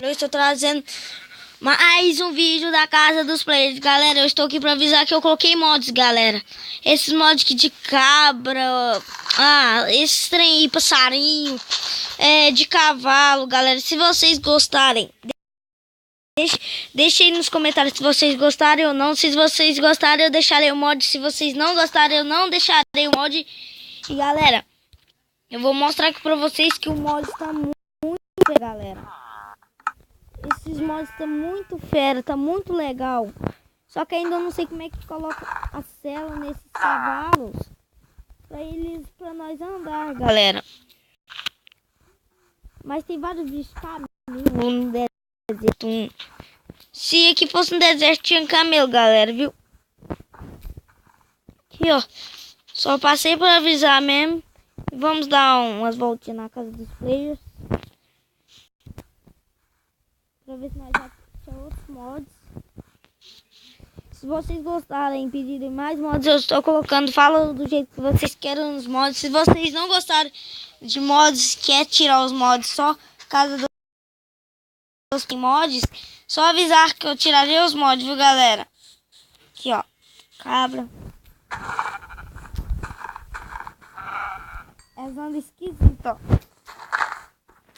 Eu estou trazendo mais um vídeo da casa dos players. Galera, eu estou aqui para avisar que eu coloquei mods, galera. Esses mods aqui de cabra, esse trem aí, passarinho, de cavalo, galera. Se vocês gostarem, deixe aí nos comentários se vocês gostarem ou não. Se vocês gostarem, eu deixarei o mod. Se vocês não gostarem, eu não deixarei o mod. E galera, eu vou mostrar aqui pra vocês que o mod está muito fera, galera. Esses mods estão muito fera, tá muito legal. Só que ainda não sei como é que coloca a cela nesses cavalos pra nós andar, galera. Mas tem vários bichos caminhos no deserto. Se aqui fosse um deserto, tinha camelo, galera, viu? Aqui, ó. Só passei pra avisar mesmo. Vamos dar umas voltinhas na casa dos players. Pra ver se nós já temos outros mods. Se vocês gostarem, pedirem mais mods, eu estou colocando. Fala do jeito que vocês querem os mods. Se vocês não gostarem de mods, quer tirar os mods só casa dos mods, só avisar que eu tirarei os mods, viu, galera? Aqui, ó. Cabra. Elas andam esquisito, ó.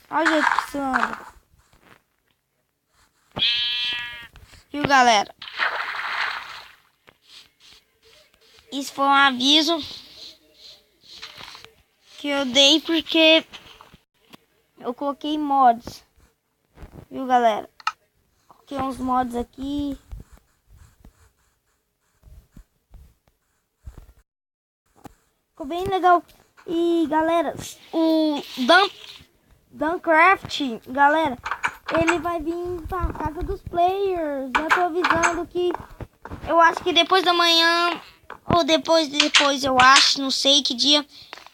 Olha o jeito que isso anda. Viu, galera? Isso foi um aviso que eu dei porque eu coloquei mods. Viu, galera? Coloquei uns mods aqui. Ficou bem legal. E, galera, o Duncraft, galera, ele vai vir pra casa dos players. Já tô avisando que eu acho que depois da manhã ou depois eu acho, não sei que dia,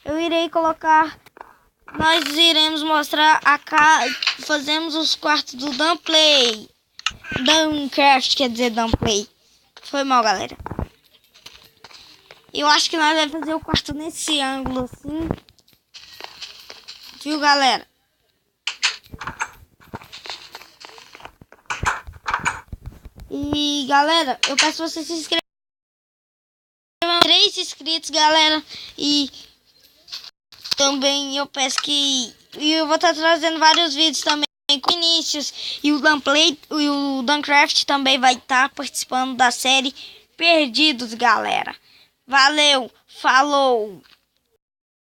eu irei colocar. Nós iremos mostrar a casa. Fazemos os quartos do Dunplay. Duncraft quer dizer Dunplay. Foi mal, galera. Eu acho que nós vamos fazer o quarto nesse ângulo assim. Viu, galera? E galera, eu peço vocês se inscrevam. 3 inscritos, galera. E também eu peço que eu vou estar trazendo vários vídeos também com Vinícius. E o Dunplay e o Duncraft também vai estar participando da série Perdidos, galera. Valeu, falou!